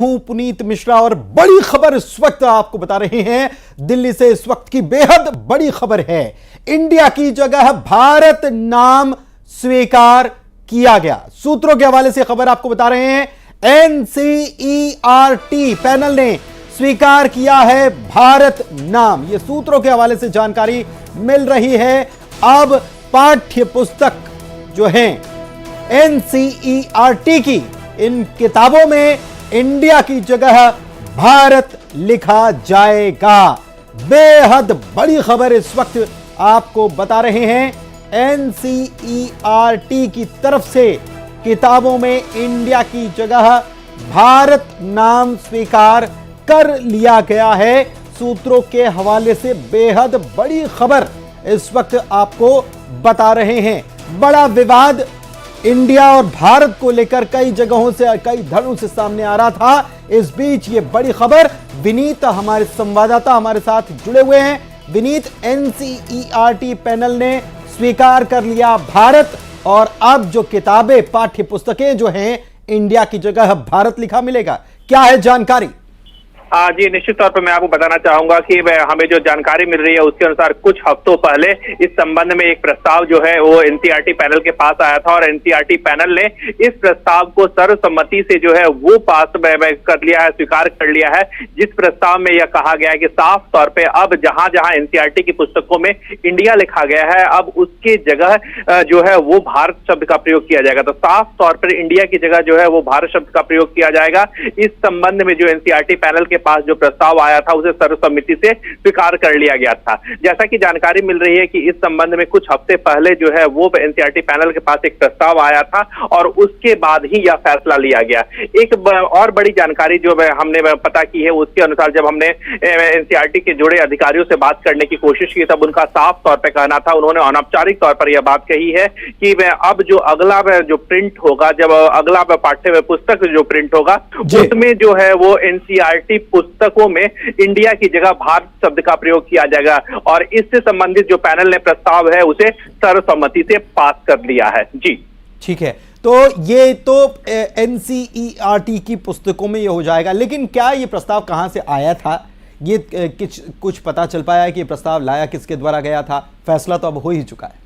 हूं पुनीत मिश्रा और बड़ी खबर इस वक्त आपको बता रहे हैं। दिल्ली से इस वक्त की बेहद बड़ी खबर है। इंडिया की जगह भारत नाम स्वीकार किया गया। सूत्रों के हवाले से खबर आपको बता रहे हैं। एनसीईआरटी पैनल ने स्वीकार किया है भारत नाम। यह सूत्रों के हवाले से जानकारी मिल रही है। अब पाठ्य पुस्तक जो है एनसीईआरटी की, इन किताबों में इंडिया की जगह भारत लिखा जाएगा। बेहद बड़ी खबर इस वक्त आपको बता रहे हैं। एनसीईआरटी की तरफ से किताबों में इंडिया की जगह भारत नाम स्वीकार कर लिया गया है। सूत्रों के हवाले से बेहद बड़ी खबर इस वक्त आपको बता रहे हैं। बड़ा विवाद इंडिया और भारत को लेकर कई जगहों से, कई धड़ों से सामने आ रहा था। इस बीच ये बड़ी खबर, विनीत हमारे संवाददाता हमारे साथ जुड़े हुए हैं। विनीत, एनसीईआरटी पैनल ने स्वीकार कर लिया भारत, और अब जो किताबें, पाठ्य पुस्तकें जो हैं, इंडिया की जगह भारत लिखा मिलेगा। क्या है जानकारी? जी, निश्चित तौर पर मैं आपको बताना चाहूंगा कि हमें जो जानकारी मिल रही है उसके अनुसार कुछ हफ्तों पहले इस संबंध में एक प्रस्ताव जो है वो एनसीईआरटी पैनल के पास आया था, और एनसीईआरटी पैनल ने इस प्रस्ताव को सर्वसम्मति से जो है वो पास कर लिया है, स्वीकार कर लिया है। जिस प्रस्ताव में यह कहा गया है कि साफ तौर पर अब जहां जहां एनसीईआरटी की पुस्तकों में इंडिया लिखा गया है, अब उसकी जगह जो है वो भारत शब्द का प्रयोग किया जाएगा। तो साफ तौर पर इंडिया की जगह जो है वो भारत शब्द का प्रयोग किया जाएगा। इस संबंध में जो एनसीईआरटी पैनल के पास जो प्रस्ताव आया था उसे सर्वसम्मति से स्वीकार कर लिया गया था। जैसा कि जानकारी मिल रही है कि इस संबंध में कुछ हफ्ते पहले जो है वो एनसीईआरटी पैनल के पास एक प्रस्ताव आया था, और उसके बाद ही यह फैसला लिया गया। एक और बड़ी जानकारी जो हमने पता की है, उसके अनुसार जब हमने एनसीईआरटी के जुड़े अधिकारियों से बात करने की कोशिश की, तब उनका साफ तौर पर कहना था, उन्होंने अनौपचारिक तौर पर यह बात कही है कि अब जो अगला जो प्रिंट होगा, जब अगला पाठ्य पुस्तक जो प्रिंट होगा, उसमें जो है वो एनसीईआरटी पुस्तकों में इंडिया की जगह भारत शब्द का प्रयोग किया जाएगा। और इससे संबंधित जो पैनल ने प्रस्ताव है उसे सर्वसम्मति से पास कर लिया है। जी ठीक है, तो ये तो एनसीईआरटी की पुस्तकों में ये हो जाएगा, लेकिन क्या ये प्रस्ताव कहां से आया था? ये कुछ पता चल पाया है कि प्रस्ताव लाया किसके द्वारा गया था? फैसला तो अब हो ही चुका है।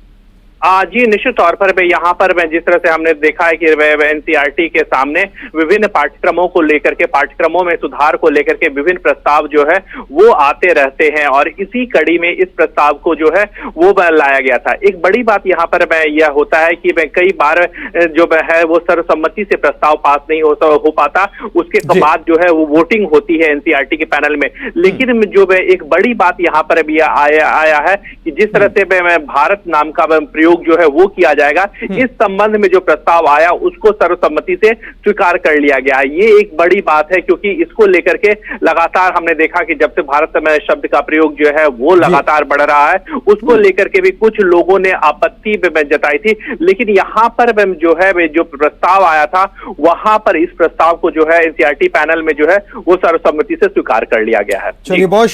जी, निश्चित तौर पर यहाँ पर जिस तरह से हमने देखा है कि एनसीईआरटी के सामने विभिन्न पाठ्यक्रमों को लेकर के, पाठ्यक्रमों में सुधार को लेकर के विभिन्न प्रस्ताव जो है वो आते रहते हैं, और इसी कड़ी में इस प्रस्ताव को जो है वो लाया गया था। एक बड़ी बात यहाँ पर यह होता है कि कई बार जो है वो सर्वसम्मति से प्रस्ताव पास नहीं हो पाता, उसके बाद जो है वो वोटिंग होती है एनसीईआरटी के पैनल में। लेकिन जो एक बड़ी बात यहाँ पर भी आया है कि जिस तरह से भारत नाम का प्रयोग जो है वो किया जाएगा, इस संबंध में जो प्रस्ताव आया उसको सर्वसम्मति से स्वीकार कर लिया गया। ये एक बड़ी बात है, क्योंकि इसको लेकर के लगातार हमने देखा कि जब से भारत में शब्द का प्रयोग जो है वो लगातार बढ़ रहा है, उसको लेकर के भी कुछ लोगों ने आपत्ति जताई थी। लेकिन यहाँ पर जो है जो प्रस्ताव आया था, वहां पर इस प्रस्ताव को जो है एनसीईआरटी पैनल में जो है वो सर्वसम्मति से स्वीकार कर लिया गया है। चलिए, बहुत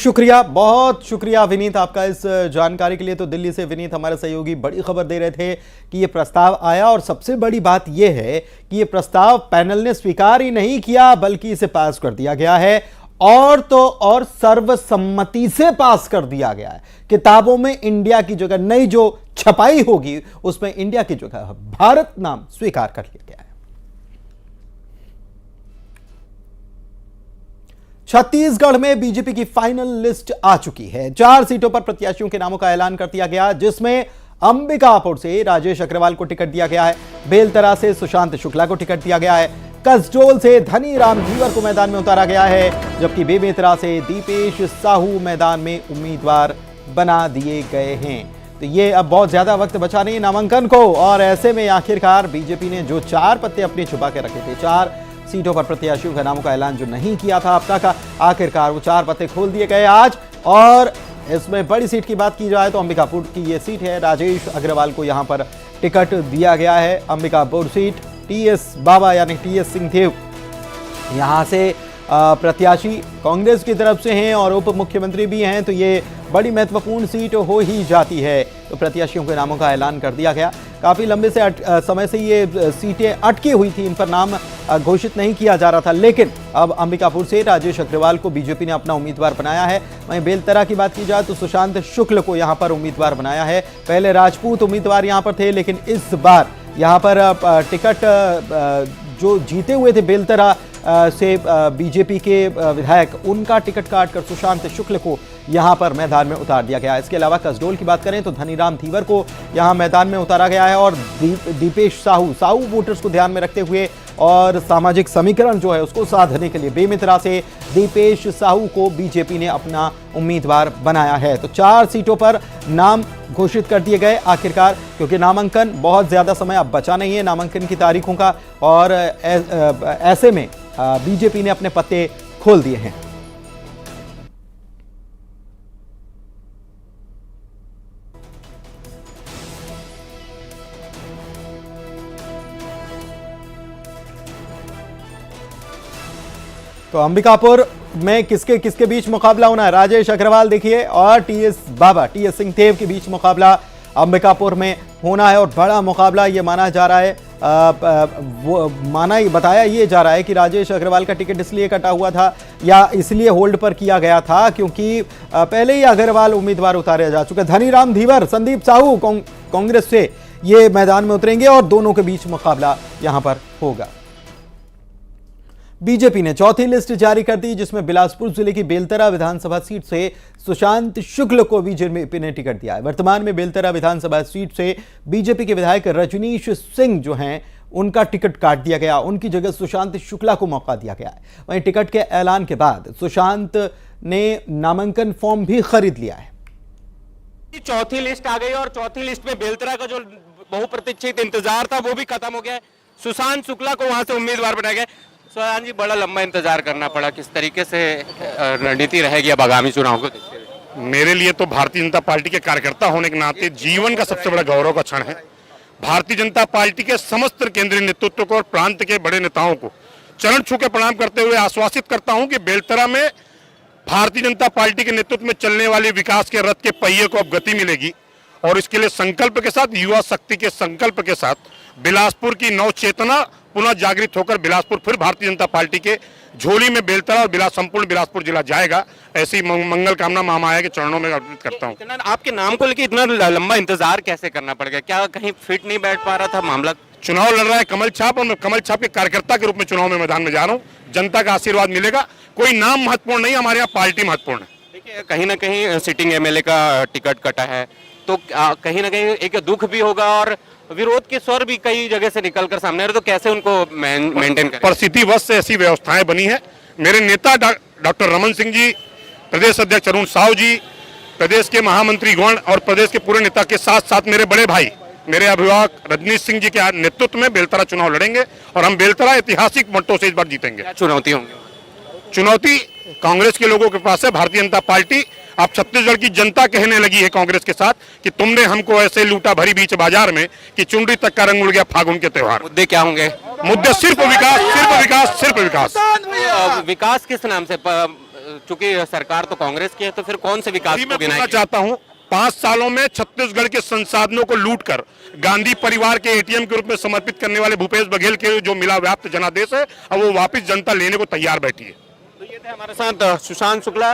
शुक्रिया विनीत आपका इस जानकारी के लिए। तो दिल्ली से विनीत हमारे सहयोगी बड़ी खबर दे रहे थे कि यह प्रस्ताव आया, और सबसे बड़ी बात यह है कि यह प्रस्ताव पैनल ने स्वीकार ही नहीं किया, बल्कि इसे पास कर दिया गया है, और तो और सर्वसम्मति से पास कर दिया गया है। किताबों में इंडिया की जगह, नई जो छपाई होगी उसमें इंडिया की जगह भारत नाम स्वीकार कर लिया गया है। छत्तीसगढ़ में बीजेपी की फाइनल लिस्ट आ चुकी है। 4 सीटों पर प्रत्याशियों के नामों का ऐलान कर दिया गया, जिसमें अंबिकापुर से राजेश अग्रवाल को टिकट दिया गया है, बेलतरा से सुशांत शुक्ला को टिकट दिया गया है, कसडोल से धनी राम धीवर को मैदान में उतारा गया है, जबकि बेमेतरा से दीपेश साहू मैदान में उम्मीदवार बना दिए गए हैं। तो ये अब बहुत ज्यादा वक्त बचा नहीं नामांकन को, और ऐसे में आखिरकार बीजेपी ने जो 4 पत्ते अपने छुपा के रखे थे, 4 सीटों पर प्रत्याशियों के नामों का ऐलान जो नहीं किया था अब तक, आखिरकार वो 4 पत्ते खोल दिए गए आज। और इसमें बड़ी सीट की बात की जाए तो अंबिकापुर की ये सीट है। राजेश अग्रवाल को यहां पर टिकट दिया गया है। अंबिकापुर सीट टीएस बाबा यानी टीएस सिंहदेव यहां से प्रत्याशी कांग्रेस की तरफ से हैं और उप मुख्यमंत्री भी हैं, तो ये बड़ी महत्वपूर्ण सीट हो ही जाती है। तो प्रत्याशियों के नामों का ऐलान कर दिया गया। काफी लंबे से समय से ये सीटें अटकी हुई थी, इन पर नाम घोषित नहीं किया जा रहा था। लेकिन अब अंबिकापुर से राजेश अग्रवाल को बीजेपी ने अपना उम्मीदवार बनाया है। वहीं बेलतरा की बात की जाए तो सुशांत शुक्ल को यहां पर उम्मीदवार बनाया है। पहले राजपूत उम्मीदवार यहां पर थे, लेकिन इस बार यहां पर टिकट जो जीते हुए थे बेलतरा से बीजेपी के विधायक, उनका टिकट काटकर सुशांत शुक्ल को यहां पर मैदान में उतार दिया गया है। इसके अलावा कसडोल की बात करें तो धनीराम धीवर को यहां मैदान में उतारा गया है और दीपेश साहू वोटर्स को ध्यान में रखते हुए और सामाजिक समीकरण जो है उसको साधने के लिए बेमितरा से दीपेश साहू को बीजेपी ने अपना उम्मीदवार बनाया है। तो 4 सीटों पर नाम घोषित कर दिए गए आखिरकार, क्योंकि नामांकन बहुत ज्यादा समय अब बचा नहीं है नामांकन की तारीखों का, और ऐसे में बीजेपी ने अपने पत्ते खोल दिए हैं। तो अंबिकापुर में किसके किसके बीच मुकाबला होना है? राजेश अग्रवाल देखिए और टीएस सिंहदेव के बीच मुकाबला अंबिकापुर में होना है, और बड़ा मुकाबला ये माना जा रहा है। बताया ये जा रहा है कि राजेश अग्रवाल का टिकट इसलिए कटा हुआ था या इसलिए होल्ड पर किया गया था क्योंकि पहले ही अग्रवाल उम्मीदवार उतारे जा चुके। धनीराम धीवर, संदीप साहू कांग्रेस से ये मैदान में उतरेंगे और दोनों के बीच मुकाबला यहां पर होगा। बीजेपी ने चौथी लिस्ट जारी कर दी, जिसमें बिलासपुर जिले की बेलतरा विधानसभा सीट से सुशांत शुक्ल को बीजेपी ने टिकट दिया है। वर्तमान में बेलतरा विधानसभा सीट से बीजेपी के विधायक रजनीश सिंह जो हैं, उनका टिकट काट दिया गया, उनकी जगह सुशांत शुक्ला को मौका दिया गया है। वहीं टिकट के ऐलान के बाद सुशांत ने नामांकन फॉर्म भी खरीद लिया है। चौथी लिस्ट आ गई और चौथी लिस्ट में बेलतरा का जो बहुप्रतीक्षित इंतजार था वो भी खत्म हो गया है। सुशांत शुक्ला को वहां से उम्मीदवार बनाया गया। सुशांत जी, बड़ा लंबा इंतजार करना पड़ा, किस तरीके से रणनीति रहेगी अब आगामी चुनाव को देखते हुए? मेरे लिए तो भारतीय जनता पार्टी के कार्यकर्ता होने के नाते जीवन का सबसे बड़ा गौरव का क्षण है। भारतीय जनता पार्टी के समस्त केंद्रीय नेतृत्व को और प्रांत के बड़े नेताओं को चरण छू के प्रणाम करते हुए आश्वासित करता हूं कि बेलतरा में भारतीय जनता पार्टी के नेतृत्व में चलने वाले विकास के रथ के पहिए को अब गति मिलेगी, और इसके लिए संकल्प के साथ, युवा शक्ति के संकल्प के साथ बिलासपुर की नव चेतना पुनः जागृत होकर बिलासपुर फिर भारतीय जनता पार्टी के झोली में बेलतरा और संपूर्ण बिलासपुर जिला जाएगा। ऐसी मंगल कामना महामाया के चरणों में अर्पित करता हूं। आपके नाम को लेकर इतना लंबा इंतजार कैसे करना पड़ गया? क्या कहीं फिट नहीं बैठ पा रहा था मामला? चुनाव लड़ रहा है कमल छाप, और मैं कमल छाप के कार्यकर्ता के रूप में चुनाव में मैदान में जा रहा हूं। जनता का आशीर्वाद मिलेगा। कोई नाम महत्वपूर्ण नहीं, हमारे यहाँ पार्टी महत्वपूर्ण है। देखिए, कहीं ना कहीं सिटिंग एमएलए का टिकट कटा है, तो कहीं ना कहीं एक दुख भी होगा और विरोध के स्वर भी कई जगह से निकलकर सामने आ रहे, तो कैसे उनको मेंटेन करें? परिस्थितिवश से ऐसी व्यवस्थाएं बनी है। मेरे नेता डॉक्टर रमन सिंह जी, प्रदेश अध्यक्ष अरुण साहू जी, प्रदेश के महामंत्री गण और प्रदेश के पूरे नेता के साथ साथ मेरे बड़े भाई, मेरे अभिभावक रजनीश सिंह जी के नेतृत्व में बेलतरा चुनाव लड़ेंगे और हम बेलतरा ऐतिहासिक मतों से इस बार जीतेंगे। क्या चुनौती होंगी? चुनौती कांग्रेस के लोगों के पास है। भारतीय जनता पार्टी, अब छत्तीसगढ़ की जनता कहने लगी है कांग्रेस के साथ कि तुमने हमको ऐसे लूटा भरी बीच बाजार में कि चुनरी तक का रंग उड़ गया फागुन के त्योहार। मुद्दे क्या होंगे? मुद्दे सिर्फ विकास, सिर्फ विकास, सिर्फ विकास। विकास किस नाम से? चूंकि सरकार तो कांग्रेस की है, तो फिर कौन से विकास को गिनाएं? चाहता हूं 5 सालों में छत्तीसगढ़ के संसाधनों को लूटकर गांधी परिवार के एटीएम के रूप में समर्पित करने वाले भूपेश बघेल के जो मिला व्याप्त जनादेश है, अब वो वापस जनता लेने को तैयार बैठी है। तो ये थे हमारे साथ सुशांत शुक्ला,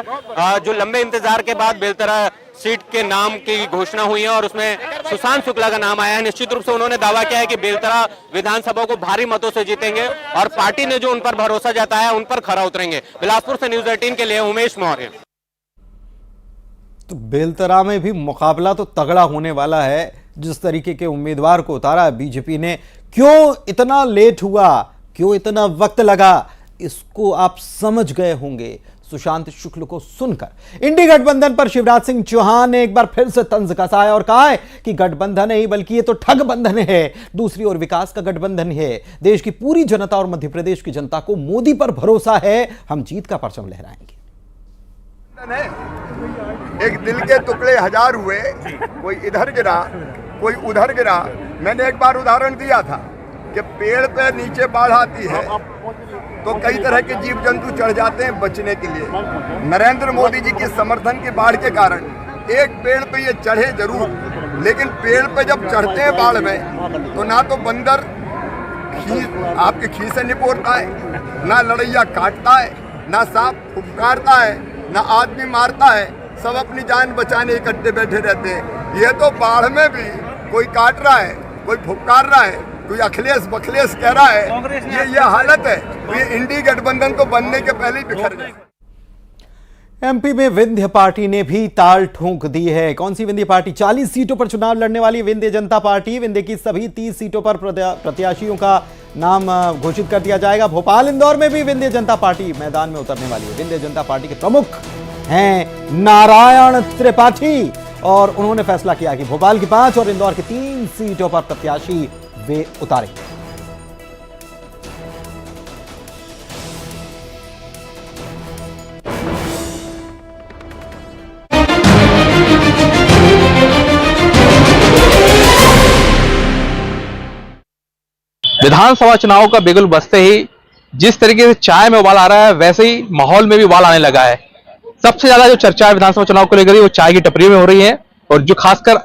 जो लंबे इंतजार के बाद बेलतरा सीट के नाम की घोषणा हुई है और उसमें सुशांत शुक्ला का नाम आया है। निश्चित रूप से उन्होंने दावा किया है कि बेलतरा विधानसभा को भारी मतों से जीतेंगे और पार्टी ने जो उन पर भरोसा जताया उन पर खरा उतरेंगे। बिलासपुर से न्यूज़ 18 के लिए उमेश मौर्य। तो बेलतरा में भी मुकाबला तो तगड़ा होने वाला है। जिस तरीके के उम्मीदवार को उतारा बीजेपी ने, क्यों इतना लेट हुआ, क्यों इतना वक्त लगा, इसको आप समझ गए होंगे सुशांत शुक्ल को सुनकर। इंडी गठबंधन पर शिवराज सिंह चौहान ने एक बार फिर से तंज कसा है और कहा है कि गठबंधन नहीं बल्कि ये तो ठग बंधन है। दूसरी ओर विकास का गठबंधन है। देश की पूरी जनता और मध्य प्रदेश की जनता को मोदी पर भरोसा है। हम जीत का परचम लहराएंगे। एक दिल के टुकड़े हजार हुए, कोई इधर गिरा कोई उधर गिरा। मैंने एक बार उदाहरण दिया था कि पेड़ पे नीचे बाढ़ आती है तो कई तरह के जीव जंतु चढ़ जाते हैं बचने के लिए। नरेंद्र मोदी जी के समर्थन की बाढ़ के कारण एक पेड़ पे ये चढ़े जरूर, लेकिन पेड़ पे जब चढ़ते हैं बाढ़ में तो ना तो बंदर आपकी खीसे निपोरता है, ना लड़ैया काटता है, ना सांप फुफकारता है, ना आदमी मारता है, सब अपनी जान बचाने इकट्ठे बैठे रहते हैं। ये तो बाढ़ में भी कोई काट रहा है, कोई फुफकार रहा है, कोई अखिलेश बखलेश कह रहा है। ये हालत है। ये इंडी गठबंधन तो बनने के पहले ही बिखर गए। एमपी में विंध्य पार्टी ने भी ताल ठोक दी है। कौन सी विंध्य पार्टी? 40 सीटों पर चुनाव लड़ने वाली विंध्य जनता पार्टी। विंध्य की सभी 30 सीटों पर प्रत्याशियों का नाम घोषित कर दिया जाएगा। भोपाल इंदौर में भी विंध्य जनता पार्टी मैदान में उतरने वाली है। विंध्य जनता पार्टी के प्रमुख हैं नारायण त्रिपाठी और उन्होंने फैसला किया कि भोपाल की 5 और इंदौर की 3 सीटों पर प्रत्याशी वे उतारेंगे। विधानसभा चुनाव का बिगुल बजते ही जिस तरीके से चाय में उबाल आ रहा है, वैसे ही माहौल में भी उबाल आने लगा है। सबसे ज्यादा जो चर्चा विधानसभा चुनाव को लेकर वो चाय की टपरी में हो रही है और जो खासकर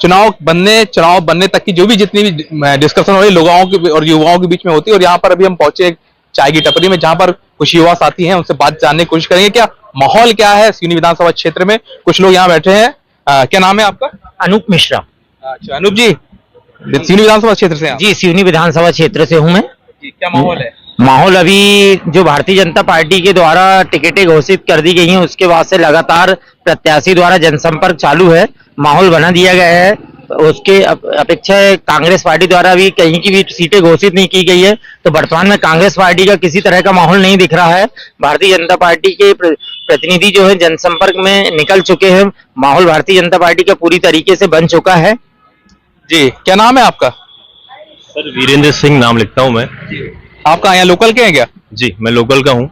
चुनाव बनने तक की जो भी जितनी भी डिस्कशन हो रही है लोगों की और युवाओं के बीच में होती है। और यहाँ पर अभी हम पहुंचे चाय की टपरी में, जहां पर कुछ युवा साथी हैं, उनसे बात जानने की कोशिश करेंगे क्या माहौल क्या है सिवनी विधानसभा क्षेत्र में। कुछ लोग यहाँ बैठे हैं। क्या नाम है आपका? अनूप मिश्रा। अच्छा अनूप जी, सिवनी विधानसभा क्षेत्र से? जी सिवनी विधानसभा क्षेत्र से हूं मैं। जी, क्या माहौल है? माहौल अभी जो भारतीय जनता पार्टी के द्वारा टिकटें घोषित कर दी गई हैं उसके बाद से लगातार प्रत्याशी द्वारा जनसंपर्क चालू है, माहौल बना दिया गया है। उसके अपेक्षा कांग्रेस पार्टी द्वारा भी कहीं की भी सीटें घोषित नहीं की गई है, तो वर्तमान में कांग्रेस पार्टी का किसी तरह का माहौल नहीं दिख रहा है। भारतीय जनता पार्टी के प्रतिनिधि जो है जनसंपर्क में निकल चुके हैं। माहौल भारतीय जनता पार्टी का पूरी तरीके से बन चुका है। जी, क्या नाम है आपका? सर वीरेंद्र सिंह नाम लिखता हूं मैं। आपका यहाँ लोकल के हैं क्या? जी मैं लोकल का हूं।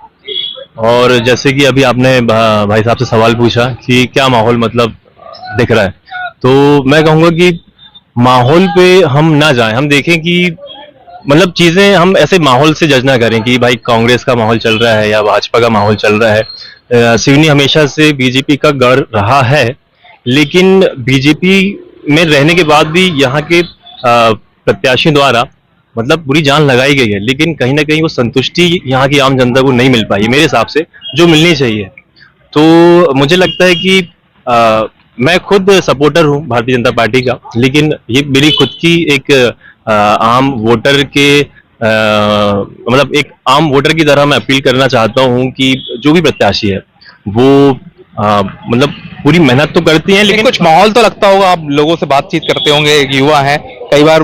और जैसे कि अभी आपने भाई साहब से सवाल पूछा कि क्या माहौल मतलब दिख रहा है, तो मैं कहूंगा कि माहौल पे हम ना जाएं। हम देखें कि मतलब चीजें हम ऐसे माहौल से जज ना करें कि भाई कांग्रेस का माहौल चल रहा है या भाजपा का माहौल चल रहा है। सिवनी हमेशा से बीजेपी का गढ़ रहा है, लेकिन बीजेपी में रहने के बाद भी यहाँ के प्रत्याशी द्वारा मतलब पूरी जान लगाई गई है, लेकिन कहीं ना कहीं वो संतुष्टि यहाँ की आम जनता को नहीं मिल पाई मेरे हिसाब से, जो मिलनी चाहिए। तो मुझे लगता है कि मैं खुद सपोर्टर हूँ भारतीय जनता पार्टी का, लेकिन ये मेरी खुद की एक आम वोटर के मतलब एक आम वोटर की तरह मैं अपील करना चाहता हूँ कि जो भी प्रत्याशी है वो मतलब पूरी मेहनत तो करती हैं, लेकिन कुछ माहौल तो लगता होगा, आप लोगों से बातचीत करते होंगे, एक युवा है, कई बार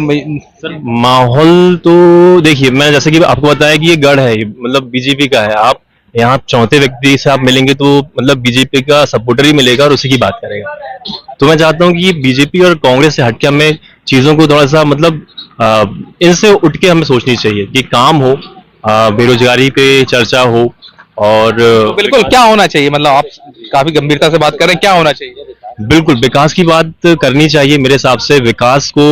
सर माहौल तो देखिए, मैंने जैसे कि आपको बताया कि ये गढ़ है, मतलब बीजेपी का है। आप यहाँ चौथे व्यक्ति से आप मिलेंगे तो मतलब बीजेपी का सपोर्टर ही मिलेगा और उसी की बात करेगा। तो मैं चाहता हूँ कि बीजेपी और कांग्रेस से हटके हमें चीजों को थोड़ा सा मतलब इनसे उठ के हमें सोचनी चाहिए कि काम हो, बेरोजगारी पे चर्चा हो और तो बिल्कुल क्या होना चाहिए, मतलब आप काफी गंभीरता से बात कर रहे हैं, क्या होना चाहिए? बिल्कुल विकास की बात करनी चाहिए। मेरे हिसाब से विकास को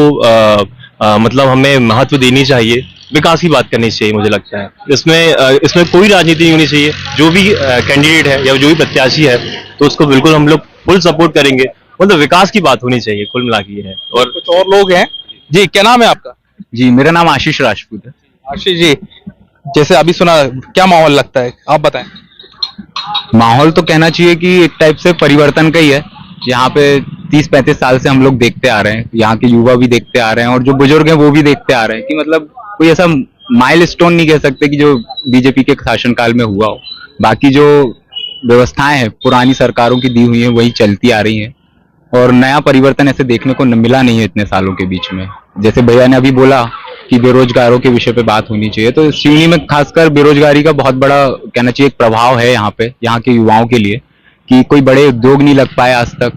मतलब हमें महत्व देनी चाहिए, विकास की बात करनी चाहिए। मुझे लगता है इसमें कोई राजनीति नहीं होनी चाहिए। जो भी कैंडिडेट है या जो भी प्रत्याशी है तो उसको बिल्कुल हम लोग फुल सपोर्ट करेंगे, मतलब विकास की बात होनी चाहिए, कुल मिला के है। और कुछ और लोग हैं। जी, क्या नाम है आपका? जी मेरा नाम आशीष राजपूत है। आशीष जी, जैसे अभी सुना, क्या माहौल लगता है, आप बताएं। माहौल तो कहना चाहिए कि एक टाइप से परिवर्तन का ही है। यहाँ पे 30-35 साल से हम लोग देखते आ रहे हैं, यहाँ के युवा भी देखते आ रहे हैं और जो बुजुर्ग हैं वो भी देखते आ रहे हैं कि मतलब कोई ऐसा माइलस्टोन नहीं कह सकते कि जो बीजेपी के शासनकाल में हुआ हो। बाकी जो व्यवस्थाएं हैं पुरानी सरकारों की दी हुई हैं वही चलती आ रही हैं और नया परिवर्तन ऐसे देखने को मिला नहीं है इतने सालों के बीच में। जैसे भैया ने अभी बोला कि बेरोजगारों के विषय पे बात होनी चाहिए, तो सिवनी में खासकर बेरोजगारी का बहुत बड़ा कहना चाहिए एक प्रभाव है यहाँ पे, यहाँ के युवाओं के लिए, कि कोई बड़े उद्योग नहीं लग पाए आज तक,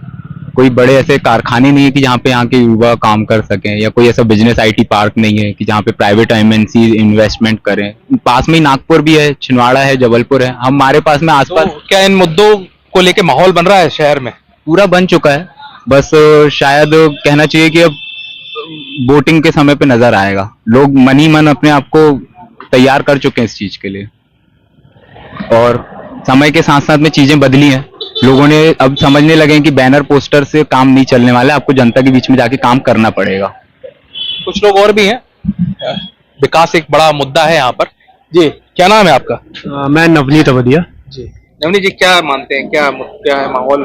कोई बड़े ऐसे कारखाने नहीं है कि जहाँ पे यहाँ के युवा काम कर सकें, या कोई ऐसा बिजनेस IT पार्क नहीं है कि जहाँ पे प्राइवेट MNC इन्वेस्टमेंट करें। पास में ही नागपुर भी है, छिंदवाड़ा है, जबलपुर है, हमारे पास में आसपास। तो क्या इन मुद्दों को लेके माहौल बन रहा है शहर में? पूरा बन चुका है, बस शायद कहना चाहिए कि अब वोटिंग के समय पे नजर आएगा। लोग मन ही मन अपने आप को तैयार कर चुके हैं इस चीज के लिए और समय के साथ साथ में चीजें बदली हैं। लोगों ने अब समझने लगे हैं कि बैनर पोस्टर से काम नहीं चलने वाला है, आपको जनता के बीच में जाके काम करना पड़ेगा। कुछ लोग और भी हैं। विकास एक बड़ा मुद्दा है यहाँ पर। जी, क्या नाम है आपका? मैं नवनीत अवधिया। जी, नवनीत जी, क्या मानते हैं, क्या है माहौल,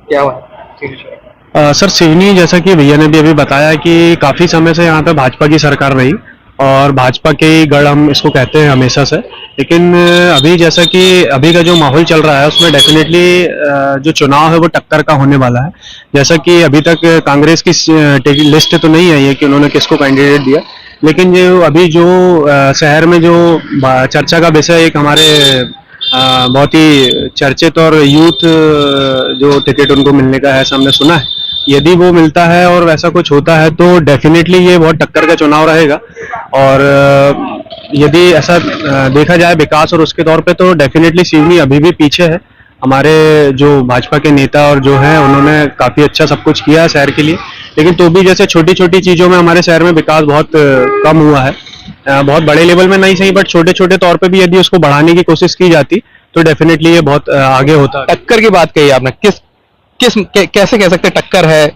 क्या हुआ? सर सिवनी, जैसा कि भैया ने भी अभी बताया कि काफी समय से यहाँ पे भाजपा की सरकार रही और भाजपा के ही गढ़ हम इसको कहते हैं हमेशा से, लेकिन अभी जैसा कि अभी का जो माहौल चल रहा है उसमें डेफिनेटली जो चुनाव है वो टक्कर का होने वाला है। जैसा कि अभी तक कांग्रेस की लिस्ट तो नहीं आई है कि उन्होंने किसको कैंडिडेट दिया, लेकिन जो अभी जो शहर में जो चर्चा का विषय एक हमारे बहुत ही चर्चित और यूथ जो टिकट उनको मिलने का है, हमने सुना है, यदि वो मिलता है और वैसा कुछ होता है तो डेफिनेटली ये बहुत टक्कर का चुनाव रहेगा। और यदि ऐसा देखा जाए विकास और उसके तौर पे तो डेफिनेटली सिवनी अभी भी पीछे है। हमारे जो भाजपा के नेता और जो हैं उन्होंने काफी अच्छा सब कुछ किया है शहर के लिए, लेकिन तो भी जैसे छोटी छोटी चीजों में हमारे शहर में विकास बहुत कम हुआ है। बहुत बड़े लेवल में नहीं सही, बट छोटे छोटे तौर पे भी यदि उसको बढ़ाने की कोशिश की जाती तो डेफिनेटली ये बहुत आगे होता। टक्कर की बात कही आपने, कैसे कह सकते टक्कर है?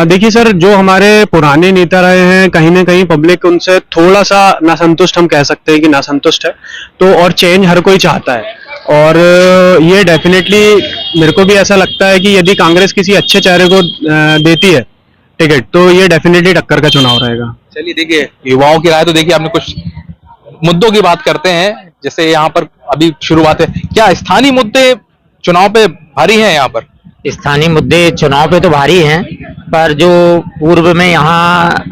देखिए सर, जो हमारे पुराने नेता रहे हैं कहीं ना कहीं पब्लिक उनसे थोड़ा सा नासंतुष्ट, हम कह सकते हैं कि नासंतुष्ट है, तो और चेंज हर कोई चाहता है। और ये डेफिनेटली मेरे को भी ऐसा लगता है कि यदि कांग्रेस किसी अच्छे चेहरे को देती है टिकट तो ये डेफिनेटली टक्कर का चुनाव रहेगा। चलिए, देखिए युवाओं की राय तो देखिए, आपने कुछ मुद्दों की बात करते हैं, जैसे यहाँ पर अभी शुरुआत है, क्या स्थानीय मुद्दे चुनाव पे भारी हैं? यहाँ पर स्थानीय मुद्दे चुनाव पे तो भारी हैं, पर जो पूर्व में यहाँ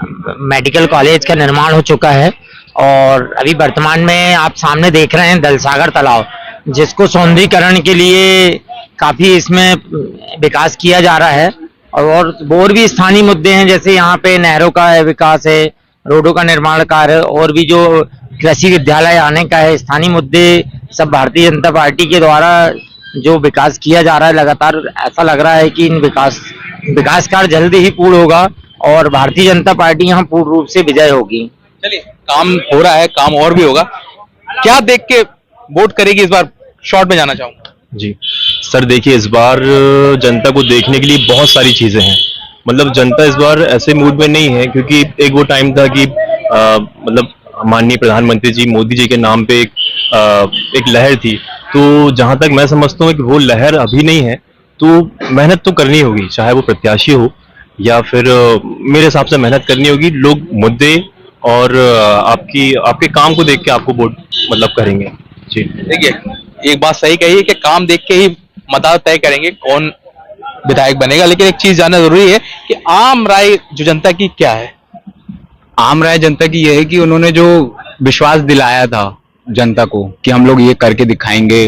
मेडिकल कॉलेज का निर्माण हो चुका है और अभी वर्तमान में आप सामने देख रहे हैं दलसागर तालाब, जिसको सौंदर्यीकरण के लिए काफी इसमें विकास किया जा रहा है। और भी स्थानीय मुद्दे हैं, जैसे यहाँ पे नहरों का विकास है, रोडों का निर्माण कार्य, और भी जो कृषि विद्यालय आने का है। स्थानीय मुद्दे सब भारतीय जनता पार्टी के द्वारा जो विकास किया जा रहा है लगातार, ऐसा लग रहा है कि इन विकास कार्य जल्दी ही पूर्ण होगा और भारतीय जनता पार्टी यहाँ पूर्ण रूप से विजय होगी। चलिए, काम हो रहा है, काम और भी होगा। क्या देख के वोट करेगी इस बार? शॉर्ट में जाना चाहूंगा। जी सर, देखिए इस बार जनता को देखने के लिए बहुत सारी चीजें हैं। मतलब जनता इस बार ऐसे मूड में नहीं है, क्योंकि एक वो टाइम था कि मतलब माननीय प्रधानमंत्री जी मोदी जी के नाम पे एक लहर थी, तो जहां तक मैं समझता हूँ कि वो लहर अभी नहीं है, तो मेहनत तो करनी होगी, चाहे वो प्रत्याशी हो या फिर मेरे हिसाब से मेहनत करनी होगी। लोग मुद्दे और आपके काम को देख के आपको वोट मतलब करेंगे। जी, देखिए एक बात सही कही है कि काम देख के ही मतदाता तय करेंगे कौन विधायक बनेगा, लेकिन एक चीज जानना जरूरी है कि आम राय जो जनता की क्या है? आम राय जनता की यह है कि उन्होंने जो विश्वास दिलाया था जनता को कि हम लोग ये करके दिखाएंगे।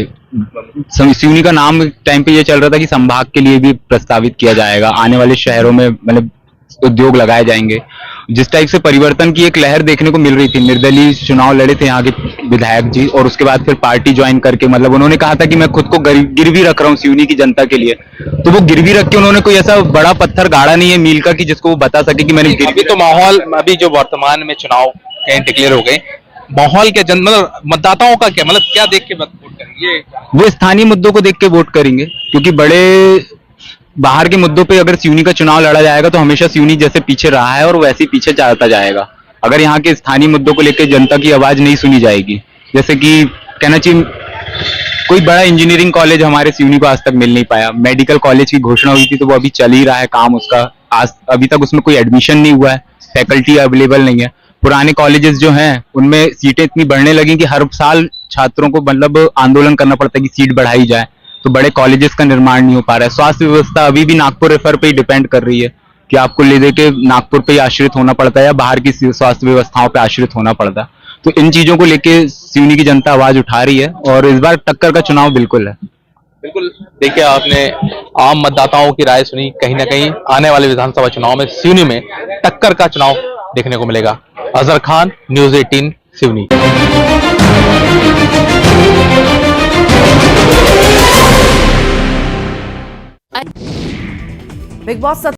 सिवनी का नाम टाइम पे ये चल रहा था कि संभाग के लिए भी प्रस्तावित किया जाएगा, आने वाले शहरों में मतलब उद्योग लगाए जाएंगे। जिस टाइप से परिवर्तन की एक लहर देखने को मिल रही थी, निर्दलीय चुनाव लड़े थे यहाँ के विधायक जी और उसके बाद फिर पार्टी ज्वाइन करके, मतलब उन्होंने कहा था कि मैं खुद को गिरवी रख रहा हूँ सिवनी की जनता के लिए, तो वो गिरवी रख के उन्होंने कोई ऐसा बड़ा पत्थर गाड़ा नहीं है मील का कि जिसको वो बता सके कि मैंने अभी तो माहौल, अभी जो वर्तमान में चुनाव कहीं डिक्लेयर हो गए, माहौल के मतलब मतदाताओं का क्या, मतलब क्या देख के वोट करेंगे? वो स्थानीय मुद्दों को देख के वोट करेंगे, क्योंकि बड़े बाहर के मुद्दों पे अगर सिवनी का चुनाव लड़ा जाएगा तो हमेशा सिवनी जैसे पीछे रहा है और वैसे ही पीछे जाता जाएगा। अगर यहाँ के स्थानीय मुद्दों को लेकर जनता की आवाज नहीं सुनी जाएगी, जैसे कि कहना चाहिए कोई बड़ा इंजीनियरिंग कॉलेज हमारे सिवनी को आज तक मिल नहीं पाया। मेडिकल कॉलेज की घोषणा हुई थी तो वो अभी चल ही रहा है काम उसका, आज अभी तक उसमें कोई एडमिशन नहीं हुआ है, फैकल्टी अवेलेबल नहीं है। पुराने कॉलेजेस जो हैं उनमें सीटें इतनी बढ़ने लगी कि हर साल छात्रों को मतलब आंदोलन करना पड़ता है कि सीट बढ़ाई जाए, तो बड़े कॉलेजेस का निर्माण नहीं हो पा रहा है। स्वास्थ्य व्यवस्था अभी भी नागपुर रेफर पे ही डिपेंड कर रही है कि आपको ले दे के नागपुर पे ही आश्रित होना पड़ता है या बाहर की स्वास्थ्य व्यवस्थाओं पे आश्रित होना पड़ता है। तो इन चीजों को लेके सिवनी की जनता आवाज उठा रही है और इस बार टक्कर का चुनाव बिल्कुल है। बिल्कुल, देखिए आपने आम मतदाताओं की राय सुनी, कहीं ना कहीं आने वाले विधानसभा चुनाव में सिवनी में टक्कर का चुनाव देखने को मिलेगा। Azhar Khan, news 18 Seoni. Big boss